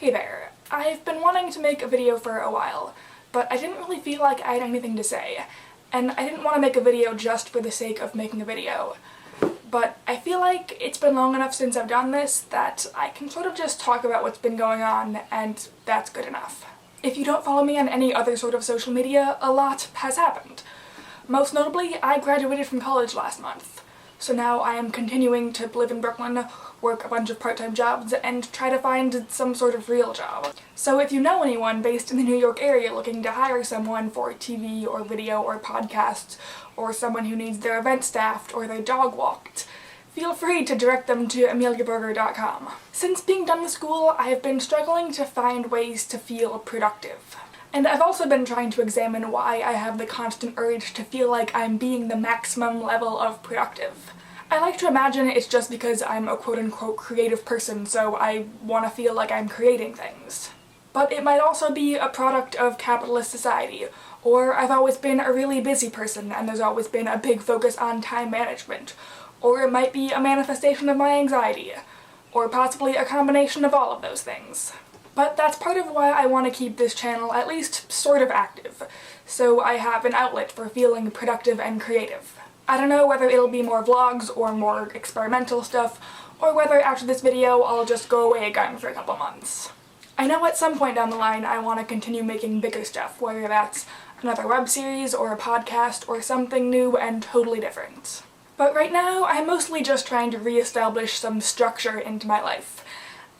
Hey there. I've been wanting to make a video for a while, but I didn't really feel like I had anything to say, and I didn't want to make a video just for the sake of making a video. But I feel like it's been long enough since I've done this that I can sort of just talk about what's been going on, and that's good enough. If you don't follow me on any other sort of social media, a lot has happened. Most notably, I graduated from college last month. So now I am continuing to live in Brooklyn, work a bunch of part-time jobs, and try to find some sort of real job. So if you know anyone based in the New York area looking to hire someone for TV or video or podcasts, or someone who needs their event staffed or their dog walked, feel free to direct them to ameliaburger.com. Since being done with school, I have been struggling to find ways to feel productive. And I've also been trying to examine why I have the constant urge to feel like I'm being the maximum level of productive. I like to imagine it's just because I'm a quote-unquote creative person, so I want to feel like I'm creating things. But it might also be a product of capitalist society, or I've always been a really busy person and there's always been a big focus on time management, or it might be a manifestation of my anxiety, or possibly a combination of all of those things. But that's part of why I want to keep this channel at least sort of active, so I have an outlet for feeling productive and creative. I don't know whether it'll be more vlogs or more experimental stuff, or whether after this video I'll just go away again for a couple months. I know at some point down the line I want to continue making bigger stuff, whether that's another web series or a podcast or something new and totally different. But right now I'm mostly just trying to re-establish some structure into my life,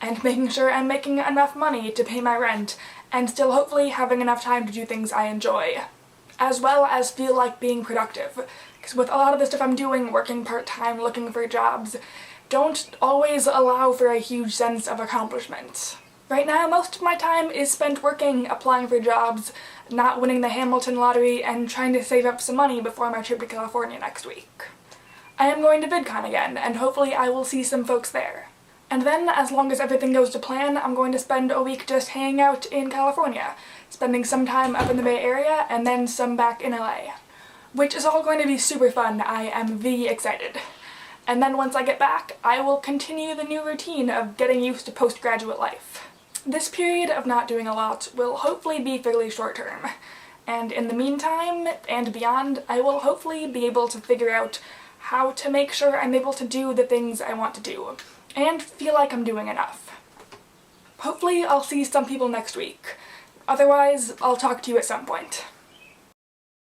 and making sure I'm making enough money to pay my rent, and still hopefully having enough time to do things I enjoy, as well as feel like being productive. Because with a lot of the stuff I'm doing, working part-time, looking for jobs, don't always allow for a huge sense of accomplishment. Right now, most of my time is spent working, applying for jobs, not winning the Hamilton lottery, and trying to save up some money before my trip to California next week. I am going to VidCon again, and hopefully I will see some folks there. And then, as long as everything goes to plan, I'm going to spend a week just hanging out in California, spending some time up in the Bay Area, and then some back in LA. Which is all going to be super fun. I am very excited. And then once I get back, I will continue the new routine of getting used to postgraduate life. This period of not doing a lot will hopefully be fairly short term, and in the meantime, and beyond, I will hopefully be able to figure out how to make sure I'm able to do the things I want to do, and feel like I'm doing enough. Hopefully I'll see some people next week. Otherwise, I'll talk to you at some point.